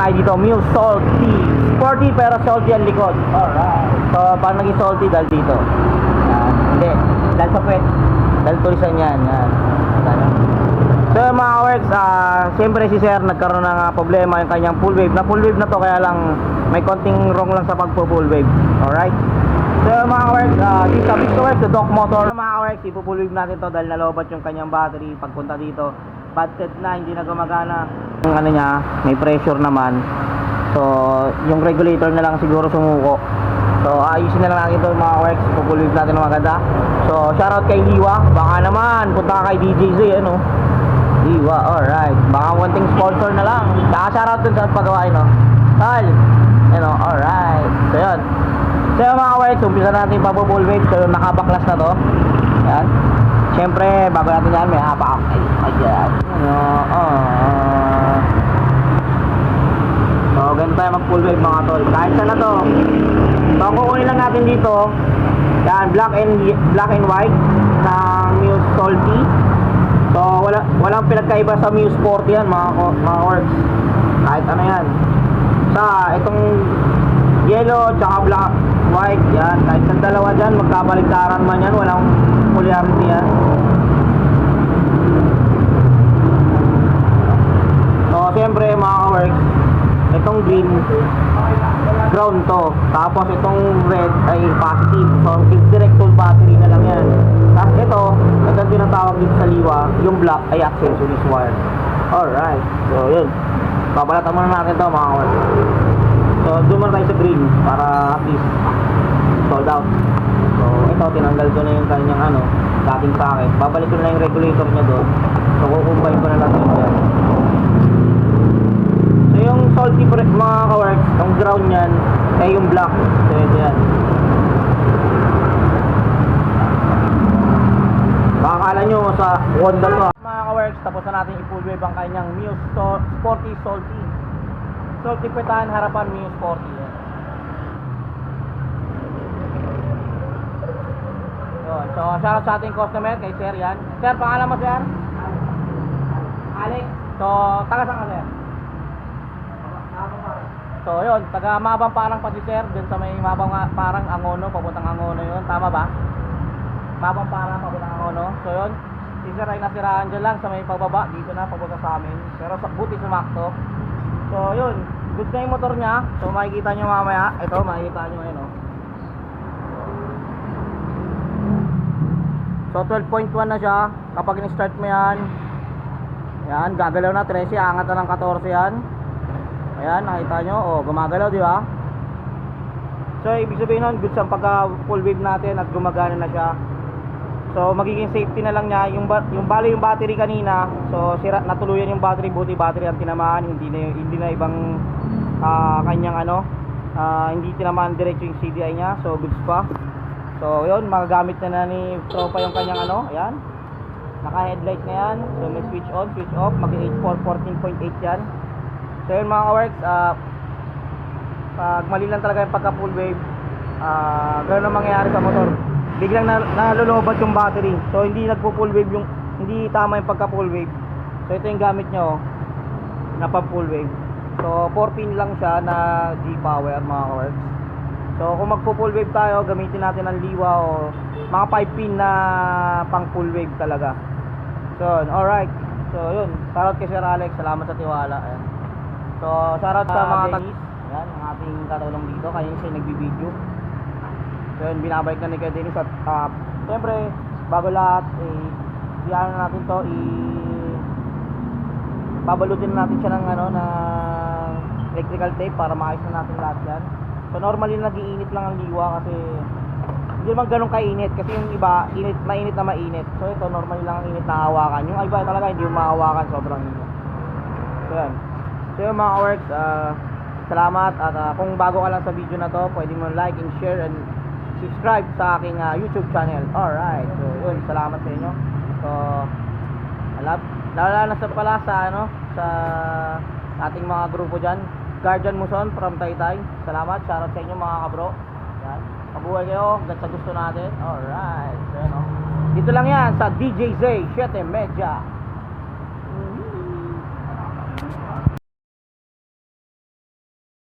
tayo dito, Muse Salty. Sporty pero salty ang likod. Alright. So, paano naging salty dahil dito? Yan. Hindi. Dahil sa pwet. Dahil tulisan yan. Yan. So, mga works, siyempre si Sir nagkaroon ng problema yung kanyang full wave. Na full wave na to, kaya lang may konting wrong lang sa pagpo-full wave. Alright. So, mga works, dito sa Victorworks, the Doc Motor. So, mga works, ipo-full wave natin to dahil nalobat yung kanyang battery pagpunta dito. Batted na, hindi na gumagana. Yung ano niya, may pressure naman. So, yung regulator na lang siguro sumuko. So, ayusin na lang natin ito mga works. Ipo-full wave natin ng maganda. So, shoutout kay Hiwa. Baka naman, punta ka kay DJ Z, ano? Hiwa, alright. Baka wanting sponsor na lang. Saka shoutout dun sa pagawain, no? Tal, ano, alright. So, yun. So, mga works, umpisa natin yung pag-full wave. So, nakabaklas na to. Yan. Siyempre, bago natin yan, may hapak. Ayan. So, ganito tayo mag-full wave mga tol. Kahit saan na to. So, ang kukunin lang natin dito, yan, black and white ng Muse Salty. So, walang pinagkaiba sa Muse Sporty yan mga works. Kahit ano yan. Sa, itong yellow, tsaka black, white, yan. Kahit sa dalawa dyan, magkabaligtaran man yan. Walang polarity yan. So, siyempre mga works, itong green, ground to. Tapos itong red ay positive. So, directional battery na lang yan. Tapos ito ang tinatawag dito sa liwa, yung black ay accessories wire. Alright. So, yun. Babalatan muna natin to mga works. So, doon muna tayo sa green para at least sold out. So, ito, tinanggal ko na yung kanyang dating socket. Babalik ko na yung regulator niya doon. So, kukumpay ko na lang yun dyan. So, yung salty mga ka-works, yung ground yan, ay yung black. So, ito yan. Baka akala nyo sa Honda to. Mga ka-works, tapos na natin i-full wave ang kanyang Muse Sporty Salty. Salty petan, harapan Muse Sporty. Yun. So, shoutout sa ating customer kay Sir yan. Sir, pangalan mo Sir? Alex. So, taga saan ka Sir? So, yun. Taga Mabang Parang pa si Sir. Dun sa may Mabang Parang Angono, papuntang Angono yun. Tama ba? Mabang Parang papuntang Angono. So, yun. Si Sir ay nasiraan dyan lang sa may pagbaba. Dito na, papunta sa amin. Pero sa buti sumakto. So, yun. Good na yung motor niya. So, makikita nyo mamaya. Ito, makikita nyo ngayon, oh. So 12.1 na siya. Kapag in-start mo yan, yan, gagalaw na 13, angat na ng 14 yan. Ayan, nakita nyo, oh, gumagalaw, di ba? So ibig sabihin nun, good sa pagka full wave natin at gumagana na siya. So magiging safety na lang niya. Yung battery kanina, so natuluyan yung battery, buti battery ang tinamaan, hindi na ibang kanyang hindi tinamaan diretso yung CDI niya. So goods pa. So yun, magagamit na ni tropa yung kanyang ayan. Naka-headlight na yan. So may switch on, switch off, mag-8.4, 14.8 yan. So yun mga works, pag mali lang talaga yung pagka full wave, gano'n ang mangyayari sa motor. Biglang nalulubat yung battery. So hindi nagpo-full wave hindi tama yung pagka full wave. So ito yung gamit nyo na pang full wave. So 4 pin lang siya na G-power mga works. So kung magpo-full wave tayo, gamitin natin ang liwa o mga 5 pin na pang full wave talaga. So, alright. So, yun. Shoutout kay Sir Alex. Salamat sa tiwala. Ayan. So, shoutout sa mga tagis. Ayan, ang ating katulong dito. Kaya siya nagbibideo. So, yun. Binabalik na ni Kuya Dennis. At, siyempre, bago lahat, iyan na natin to. Babalutin na natin siya ng, ng electrical tape para maayos na natin lahat yan. So normally nag-iinit lang ang liwa kasi hindi naman ganun kainit kasi yung iba mainit na mainit. So ito normally lang ang init na hawakan. Yung iba talaga hindi yung mahawakan, sobrang init. So yan. So yung mga works, salamat at kung bago ka lang sa video na to, pwede mo like and share and subscribe sa aking YouTube channel. Alright. So yun, salamat sa inyo. So lalo na sa pala sa ating mga grupo dyan. Guardian Muson from Taytay. Salamat, shoutout sa inyo mga kabro. Yan. Mabuhay kayo, hanggang sa gusto natin. Alright. So, dito lang yan sa DJ Z, 7 Media.